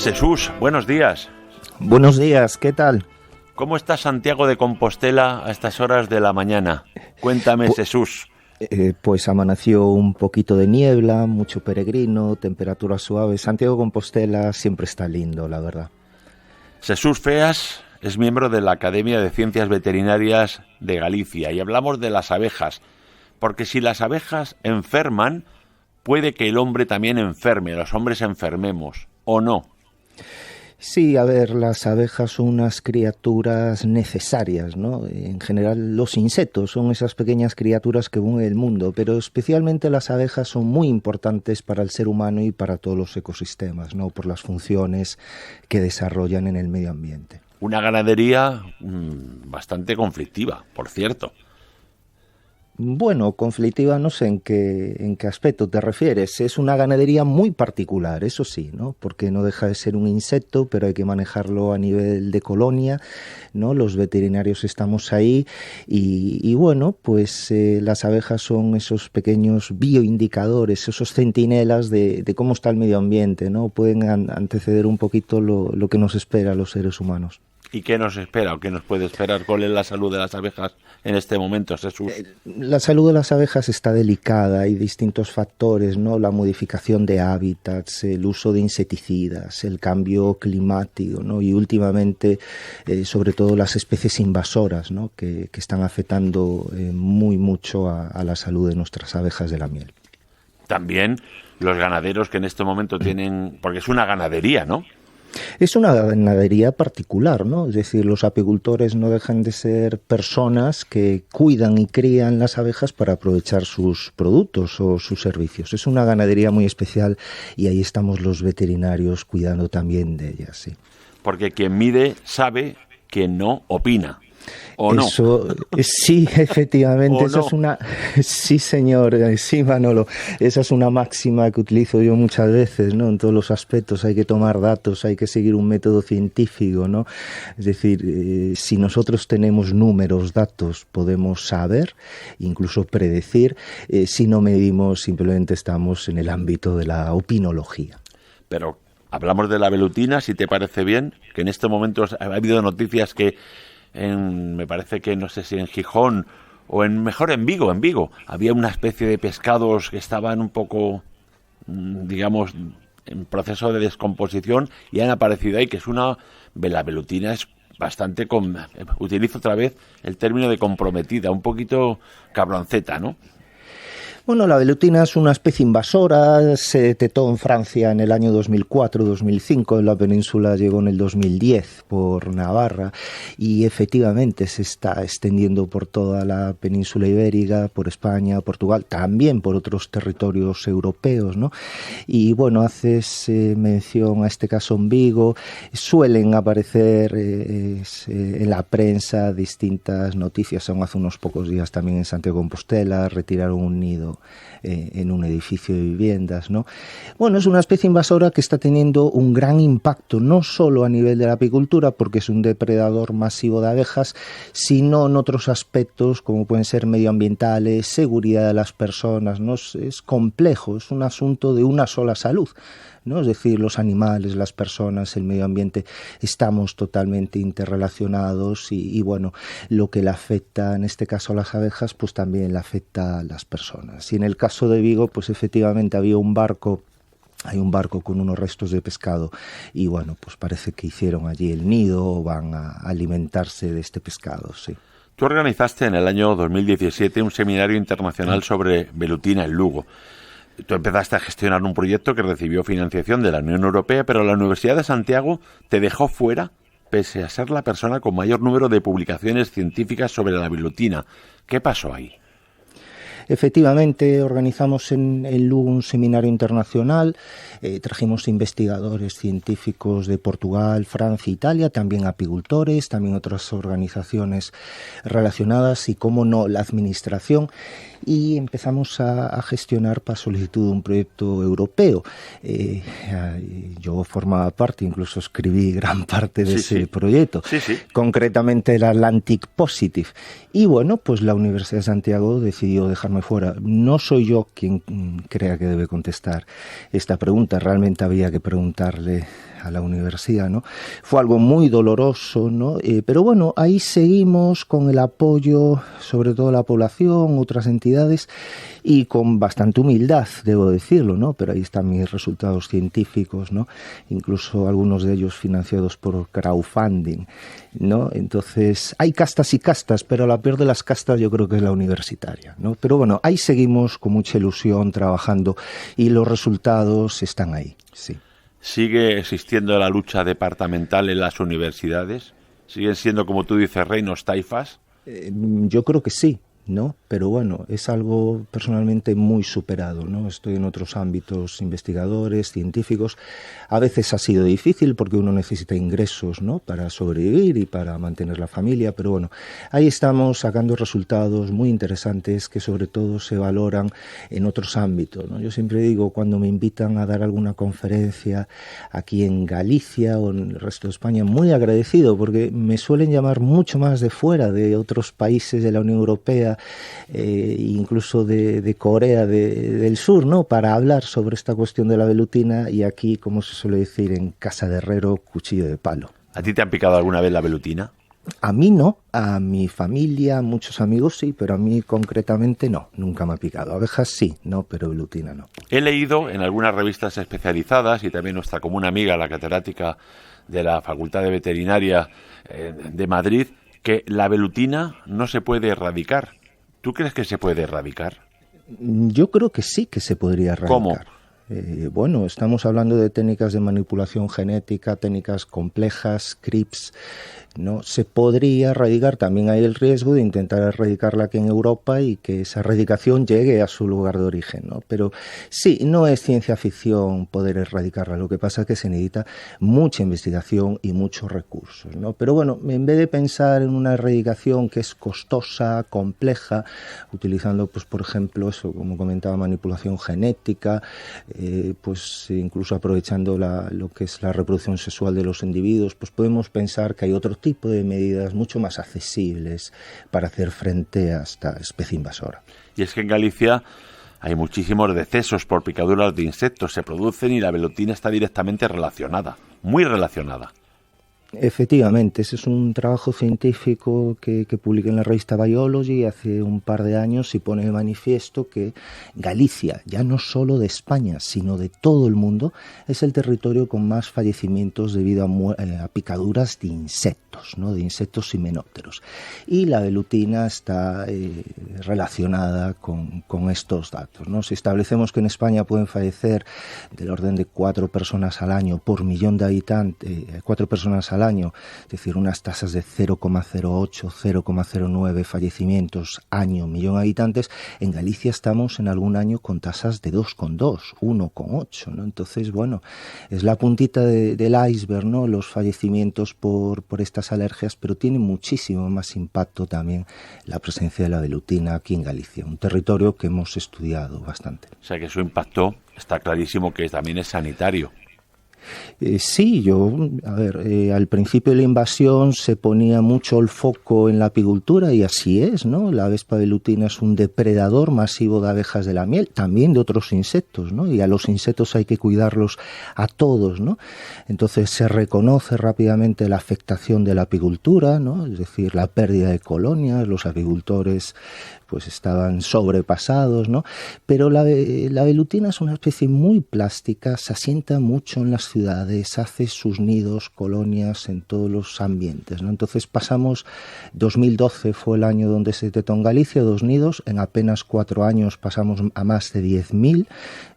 Jesús, buenos días. Buenos días, ¿qué tal? ¿Cómo está Santiago de Compostela a estas horas de la mañana? Cuéntame, Jesús. Pues amaneció un poquito de niebla, mucho peregrino, temperatura suave. Santiago de Compostela siempre está lindo, la verdad. Jesús Feas es miembro de la Academia de Ciencias Veterinarias de Galicia y hablamos de las abejas, porque si las abejas enferman, puede que el hombre también enferme, los hombres enfermemos, ¿o no? Sí, a ver, las abejas son unas criaturas necesarias, ¿no? En general, los insectos son esas pequeñas criaturas que unen el mundo, pero especialmente las abejas son muy importantes para el ser humano y para todos los ecosistemas, ¿no? Por las funciones que desarrollan en el medio ambiente. Una ganadería bastante conflictiva, por cierto. Bueno, conflictiva no sé en qué aspecto te refieres. Es una ganadería muy particular, eso sí, ¿no? Porque no deja de ser un insecto, pero hay que manejarlo a nivel de colonia, ¿no? Los veterinarios estamos ahí y bueno, pues las abejas son esos pequeños bioindicadores, esos centinelas de cómo está el medio ambiente, ¿no? Pueden anteceder un poquito lo que nos espera a los seres humanos. ¿Y qué nos espera o qué nos puede esperar? ¿Cuál es la salud de las abejas en este momento, Jesús? La salud de las abejas está delicada, hay distintos factores, ¿no? La modificación de hábitats, el uso de insecticidas, el cambio climático, ¿no? Y últimamente, sobre todo las especies invasoras, ¿no? que están afectando muy mucho a la salud de nuestras abejas de la miel. También los ganaderos que en este momento tienen, porque es una ganadería, ¿no? Es una ganadería particular, ¿no? Es decir, los apicultores no dejan de ser personas que cuidan y crían las abejas para aprovechar sus productos o sus servicios. Es una ganadería muy especial y ahí estamos los veterinarios cuidando también de ellas, sí. Porque quien mide sabe, quien no opina. ¿O no? Eso, sí, efectivamente, eso no? es una... Sí, señor, sí, Manolo, esa es una máxima que utilizo yo muchas veces, ¿no? En todos los aspectos hay que tomar datos, hay que seguir un método científico, ¿no? Es decir, si nosotros tenemos números, datos, podemos saber, incluso predecir, si no medimos, simplemente estamos en el ámbito de la opinología. Pero hablamos de la velutina, si te parece bien, que en este momento ha habido noticias que me parece que no sé si en Gijón o en Vigo, había una especie de pescados que estaban un poco, digamos, en proceso de descomposición y han aparecido ahí, que es la velutina es bastante, utilizo otra vez el término de comprometida, un poquito cabronceta, ¿no? Bueno, la velutina es una especie invasora, se detectó en Francia en el año 2004-2005, en la península llegó en el 2010 por Navarra y efectivamente se está extendiendo por toda la península ibérica, por España, Portugal, también por otros territorios europeos, ¿no? Y bueno, haces mención a este caso en Vigo, suelen aparecer en la prensa distintas noticias, aún hace unos pocos días también en Santiago de Compostela retiraron un nido en un edificio de viviendas, ¿no? Bueno, es una especie invasora que está teniendo un gran impacto, no solo a nivel de la apicultura, porque es un depredador masivo de abejas, sino en otros aspectos como pueden ser medioambientales, seguridad de las personas, ¿no? Es complejo, es un asunto de una sola salud, ¿no? Es decir, los animales, las personas, el medio ambiente, estamos totalmente interrelacionados y bueno, lo que le afecta en este caso a las abejas, pues también le afecta a las personas. Y en el caso de Vigo, pues efectivamente había un barco. Hay un barco con unos restos de pescado y bueno, pues parece que hicieron allí el nido o van a alimentarse de este pescado, sí. Tú organizaste en el año 2017 un seminario internacional sobre velutina en Lugo. Tú empezaste a gestionar un proyecto que recibió financiación de la Unión Europea, pero la Universidad de Santiago te dejó fuera, pese a ser la persona con mayor número de publicaciones científicas sobre la velutina. ¿Qué pasó ahí? Efectivamente, organizamos en Lugo un seminario internacional, trajimos investigadores científicos de Portugal, Francia, Italia, también apicultores, también otras organizaciones relacionadas y, cómo no, la administración, y empezamos a gestionar para solicitud de un proyecto europeo. Yo formaba parte, incluso escribí gran parte de ese proyecto, concretamente el Atlantic Positive. Y bueno, pues la Universidad de Santiago decidió dejarme fuera. No soy yo quien crea que debe contestar esta pregunta, realmente habría que preguntarle a la universidad, ¿no? Fue algo muy doloroso, ¿no? Pero bueno, ahí seguimos con el apoyo, sobre todo de la población, otras entidades, y con bastante humildad, debo decirlo, ¿no? Pero ahí están mis resultados científicos, ¿no? Incluso algunos de ellos financiados por crowdfunding, ¿no? Entonces, hay castas y castas, pero la peor de las castas yo creo que es la universitaria, ¿no? Pero bueno, ahí seguimos con mucha ilusión trabajando y los resultados están ahí, sí. ¿Sigue existiendo la lucha departamental en las universidades? ¿Siguen siendo, como tú dices, reinos taifas? Yo creo que sí, ¿no? Pero bueno, es algo personalmente muy superado, ¿no? Estoy en otros ámbitos investigadores, científicos. A veces ha sido difícil porque uno necesita ingresos, ¿no? Para sobrevivir y para mantener la familia, pero bueno, ahí estamos sacando resultados muy interesantes que sobre todo se valoran en otros ámbitos, ¿no? Yo siempre digo, cuando me invitan a dar alguna conferencia aquí en Galicia o en el resto de España, muy agradecido porque me suelen llamar mucho más de fuera, de otros países de la Unión Europea, incluso de Corea del Sur, ¿no? Para hablar sobre esta cuestión de la velutina, y aquí, como se suele decir en casa de herrero, cuchillo de palo. ¿A ti te han picado alguna vez la velutina? A mí no, a mi familia, a muchos amigos sí, pero a mí concretamente no, nunca me ha picado. Abejas sí, no, pero velutina no. He leído en algunas revistas especializadas, y también nuestra común amiga, la catedrática de la Facultad de Veterinaria de Madrid, que la velutina no se puede erradicar. ¿Tú crees que se puede erradicar? Yo creo que sí que se podría erradicar. ¿Cómo? Bueno, estamos hablando de técnicas de manipulación genética, técnicas complejas, CRIPS, ¿no? Se podría erradicar, también hay el riesgo de intentar erradicarla aquí en Europa y que esa erradicación llegue a su lugar de origen, ¿no? Pero sí, no es ciencia ficción poder erradicarla, lo que pasa es que se necesita mucha investigación y muchos recursos, ¿no? Pero bueno, en vez de pensar en una erradicación que es costosa, compleja, utilizando, pues por ejemplo, eso, como comentaba, manipulación genética, pues incluso aprovechando lo que es la reproducción sexual de los individuos, pues podemos pensar que hay otro tipo de medidas mucho más accesibles para hacer frente a esta especie invasora. Y es que en Galicia hay muchísimos decesos por picaduras de insectos, se producen y la velutina está directamente relacionada, muy relacionada. Efectivamente, ese es un trabajo científico que publiqué en la revista Biology hace un par de años y pone de manifiesto que Galicia, ya no solo de España, sino de todo el mundo, es el territorio con más fallecimientos debido a picaduras de insectos, ¿no? De insectos himenópteros. Y la velutina está relacionada con estos datos, ¿no? Si establecemos que en España pueden fallecer del orden de 4 personas al año por millón de habitantes, 4 personas al año, es decir, unas tasas de 0,08, 0,09 fallecimientos año, millón de habitantes, en Galicia estamos en algún año con tasas de 2,2, 1,8, ¿no? Entonces, bueno, es la puntita del iceberg, ¿no? Los fallecimientos por estas alergias, pero tiene muchísimo más impacto también la presencia de la velutina aquí en Galicia, un territorio que hemos estudiado bastante. O sea que su impacto está clarísimo que también es sanitario. Sí, al principio de la invasión se ponía mucho el foco en la apicultura y así es, ¿no? La avispa velutina es un depredador masivo de abejas de la miel, también de otros insectos, ¿no? Y a los insectos hay que cuidarlos a todos, ¿no? Entonces se reconoce rápidamente la afectación de la apicultura, ¿no? Es decir, la pérdida de colonias, los apicultores pues estaban sobrepasados, ¿no? Pero la velutina es una especie muy plástica, se asienta mucho en las ciudades, hace sus nidos, colonias en todos los ambientes, ¿no? Entonces 2012 fue el año donde se detectó en Galicia 2 nidos, en apenas 4 años pasamos a más de 10.000,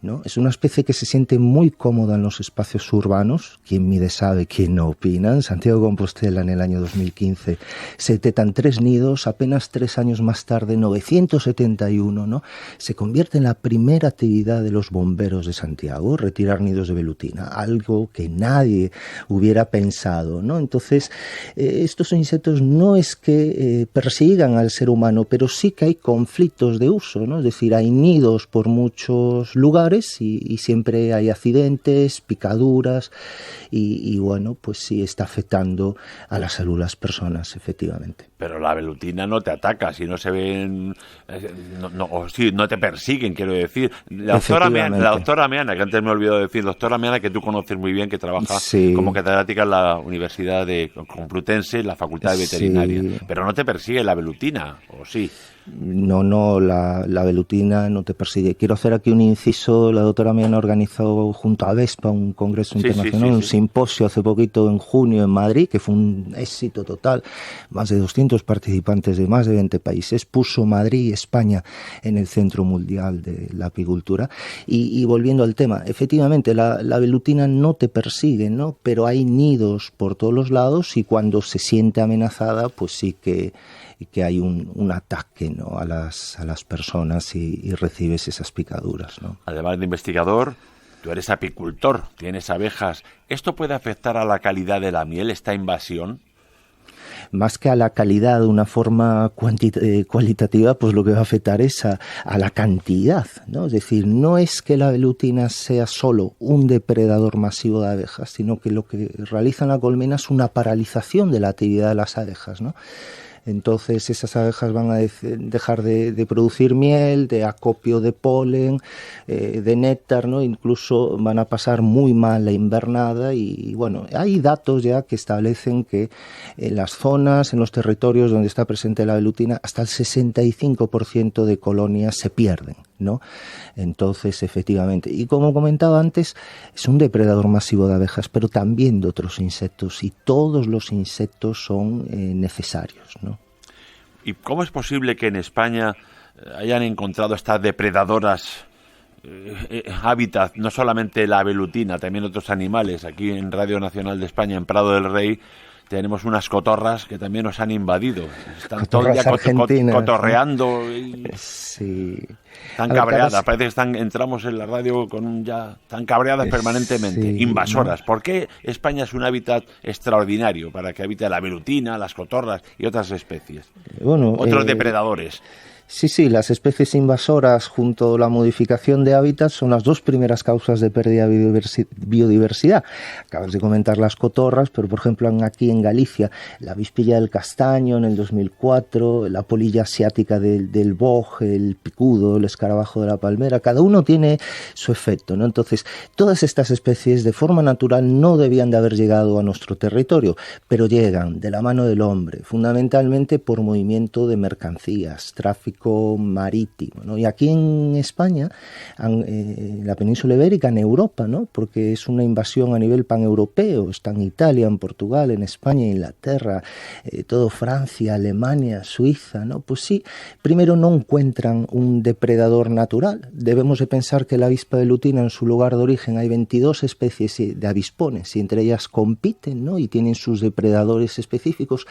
¿no? Es una especie que se siente muy cómoda en los espacios urbanos, quien mide sabe, quien no opina. En Santiago de Compostela en el año 2015 se detectan 3 nidos, apenas 3 años más tarde 971, ¿no? Se convierte en la primera actividad de los bomberos de Santiago, retirar nidos de velutina, algo que nadie hubiera pensado, ¿no? Entonces, estos insectos no es que persigan al ser humano, pero sí que hay conflictos de uso, ¿no? Es decir, hay nidos por muchos lugares y siempre hay accidentes, picaduras y bueno, pues sí está afectando a la salud de las personas, efectivamente. Pero la velutina no te ataca, si no se ven no te persiguen, quiero decir. La doctora Meana, que antes me he olvidado de decir, doctora Meana, que tú conoces muy bien, que trabaja como catedrática en la Universidad Complutense, en la Facultad de Veterinaria. Pero no te persigue la velutina, ¿o sí? No, la velutina no te persigue. Quiero hacer aquí un inciso. La doctora Meana organizó junto a Vespa un congreso internacional, un simposio hace poquito en junio en Madrid, que fue un éxito total. Más de 200 participantes de más de 20 países. Puso Madrid y España en el centro mundial de la apicultura. Y volviendo al tema, efectivamente la velutina no te persigue, ¿no? Pero hay nidos por todos los lados y cuando se siente amenazada, pues sí que hay un ataque, ¿no?, a las personas y recibes esas picaduras, ¿no? Además de investigador, tú eres apicultor, tienes abejas. ¿Esto puede afectar a la calidad de la miel, esta invasión? Más que a la calidad de una forma cualitativa, pues lo que va a afectar es a la cantidad, ¿no? Es decir, no es que la velutina sea solo un depredador masivo de abejas, sino que lo que realiza la colmena es una paralización de la actividad de las abejas, ¿no? Entonces esas abejas van a dejar de producir miel, de acopio de polen, de néctar, ¿no? Incluso van a pasar muy mal la invernada y bueno, hay datos ya que establecen que en las zonas, en los territorios donde está presente la velutina, hasta el 65% de colonias se pierden, ¿no? Entonces, efectivamente, y como comentaba antes, es un depredador masivo de abejas, pero también de otros insectos, y todos los insectos son necesarios, ¿no? ¿Y cómo es posible que en España hayan encontrado estas depredadoras hábitat, no solamente la velutina, también otros animales? Aquí en Radio Nacional de España, en Prado del Rey, tenemos unas cotorras que también nos han invadido. Están todo el día cotorreando. Sí. Están cabreadas. Parece que entramos en la radio están cabreadas permanentemente. Sí, invasoras. ¿No? ¿Por qué España es un hábitat extraordinario para que habite la velutina, las cotorras y otras especies? Otros depredadores. Sí, las especies invasoras junto a la modificación de hábitat son las dos primeras causas de pérdida de biodiversidad. Acabas de comentar las cotorras, pero por ejemplo aquí en Galicia, la avispilla del castaño en el 2004, la polilla asiática del boj, el picudo, el escarabajo de la palmera, cada uno tiene su efecto, ¿no? Entonces, todas estas especies de forma natural no debían de haber llegado a nuestro territorio, pero llegan de la mano del hombre, fundamentalmente por movimiento de mercancías, tráfico marítimo, ¿no? Y aquí en España, en la península ibérica, en Europa, ¿no? Porque es una invasión a nivel paneuropeo, está en Italia, en Portugal, en España, Inglaterra, todo Francia, Alemania, Suiza, ¿no? Pues sí, primero no encuentran un depredador natural. Debemos de pensar que la avispa velutina, en su lugar de origen, hay 22 especies de avispones y entre ellas compiten, ¿no? Y tienen sus depredadores específicos.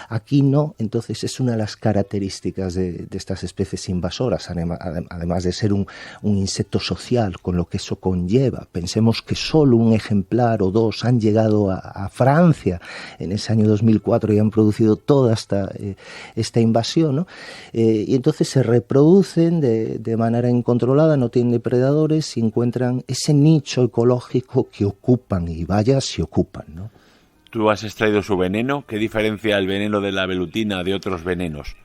Aquí no, entonces es una de las características de estas especies invasoras, además de ser un insecto social, con lo que eso conlleva. Pensemos que solo un ejemplar o dos han llegado a Francia en ese año 2004 y han producido toda esta invasión, ¿no? Y entonces se reproducen de manera incontrolada, no tienen depredadores y encuentran ese nicho ecológico que ocupan, y vaya si ocupan, ¿no? ¿Tú has extraído su veneno? ¿Qué diferencia el veneno de la velutina de otros venenos?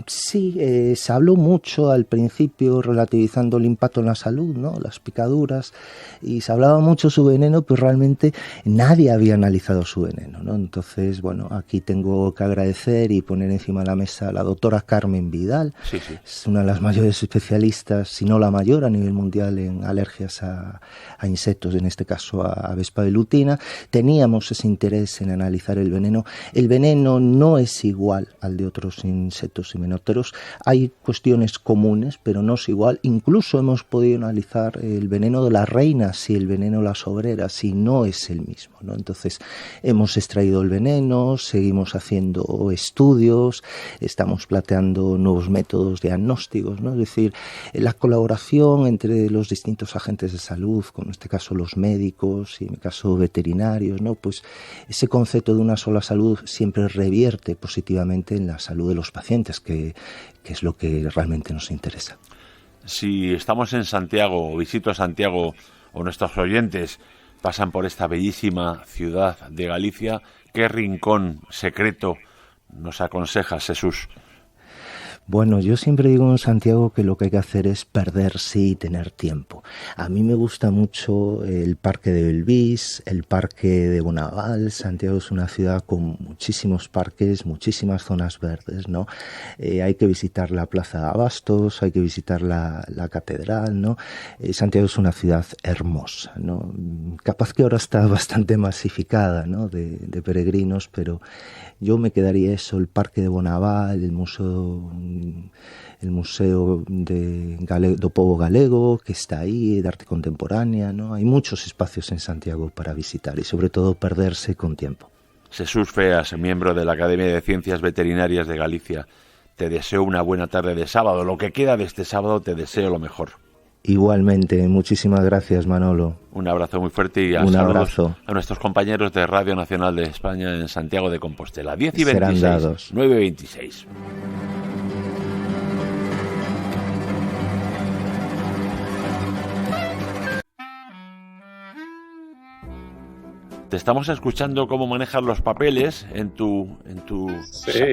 Sí, se habló mucho al principio relativizando el impacto en la salud, ¿no? Las picaduras, y se hablaba mucho de su veneno, pero realmente nadie había analizado su veneno, ¿no? Entonces, bueno, aquí tengo que agradecer y poner encima de la mesa a la doctora Carmen Vidal. Sí. Es una de las mayores especialistas, si no la mayor a nivel mundial en alergias a insectos, en este caso a Vespa velutina. Teníamos ese interés en analizar el veneno. El veneno no es igual al de otros insectos himenópteros. Hay cuestiones comunes, pero no es igual. Incluso hemos podido analizar el veneno de las reinas y el veneno de las obreras, y no es el mismo, ¿no? Entonces, hemos extraído el veneno, seguimos haciendo estudios, estamos planteando nuevos métodos diagnósticos, ¿no? Es decir, la colaboración entre los distintos agentes de salud, con en este caso los médicos y en el caso veterinarios, ¿no? Pues ese concepto de una sola salud siempre revierte positivamente en la salud de los pacientes, que es lo que realmente nos interesa. Si estamos en Santiago o visito Santiago, o nuestros oyentes pasan por esta bellísima ciudad de Galicia, ¿qué rincón secreto nos aconsejas, Jesús? Bueno, yo siempre digo en Santiago que lo que hay que hacer es perderse y tener tiempo. A mí me gusta mucho el Parque de Belvís, el Parque de Bonaval. Santiago es una ciudad con muchísimos parques, muchísimas zonas verdes, ¿no? Hay que visitar la Plaza de Abastos, hay que visitar la catedral, ¿no? Santiago es una ciudad hermosa, ¿no? Capaz que ahora está bastante masificada, ¿no? De peregrinos, pero yo me quedaría eso, el Parque de Bonaval, el museo do Povo Galego, que está ahí, de arte contemporánea, ¿no? Hay muchos espacios en Santiago para visitar y sobre todo perderse con tiempo. Jesús Feas, miembro de la Academia de Ciencias Veterinarias de Galicia, te deseo una buena tarde de sábado. Lo que queda de este sábado te deseo lo mejor. Igualmente, muchísimas gracias, Manolo. Un abrazo muy fuerte y un abrazo a nuestros compañeros de Radio Nacional de España en Santiago de Compostela. 10 y 26, serán dados. 9 y 26. Te estamos escuchando cómo manejas los papeles en tu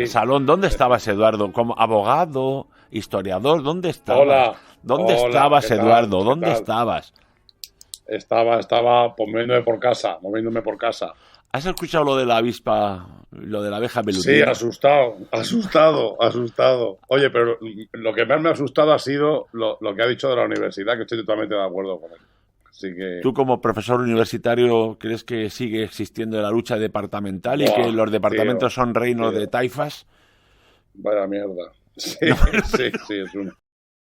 salón. ¿Dónde estabas, Eduardo? ¿Como abogado, historiador? ¿Dónde estabas? Hola. ¿Dónde estabas, Eduardo? ¿Dónde estabas? Estaba moviéndome por casa. ¿Has escuchado lo de la avispa, lo de la abeja velutina? Sí, asustado. Oye, pero lo que más me ha asustado ha sido lo que ha dicho de la universidad, que estoy totalmente de acuerdo con él. Así que... ¿Tú como profesor universitario crees que sigue existiendo la lucha departamental y que los departamentos son reinos de taifas? Vaya mierda. Sí, sí,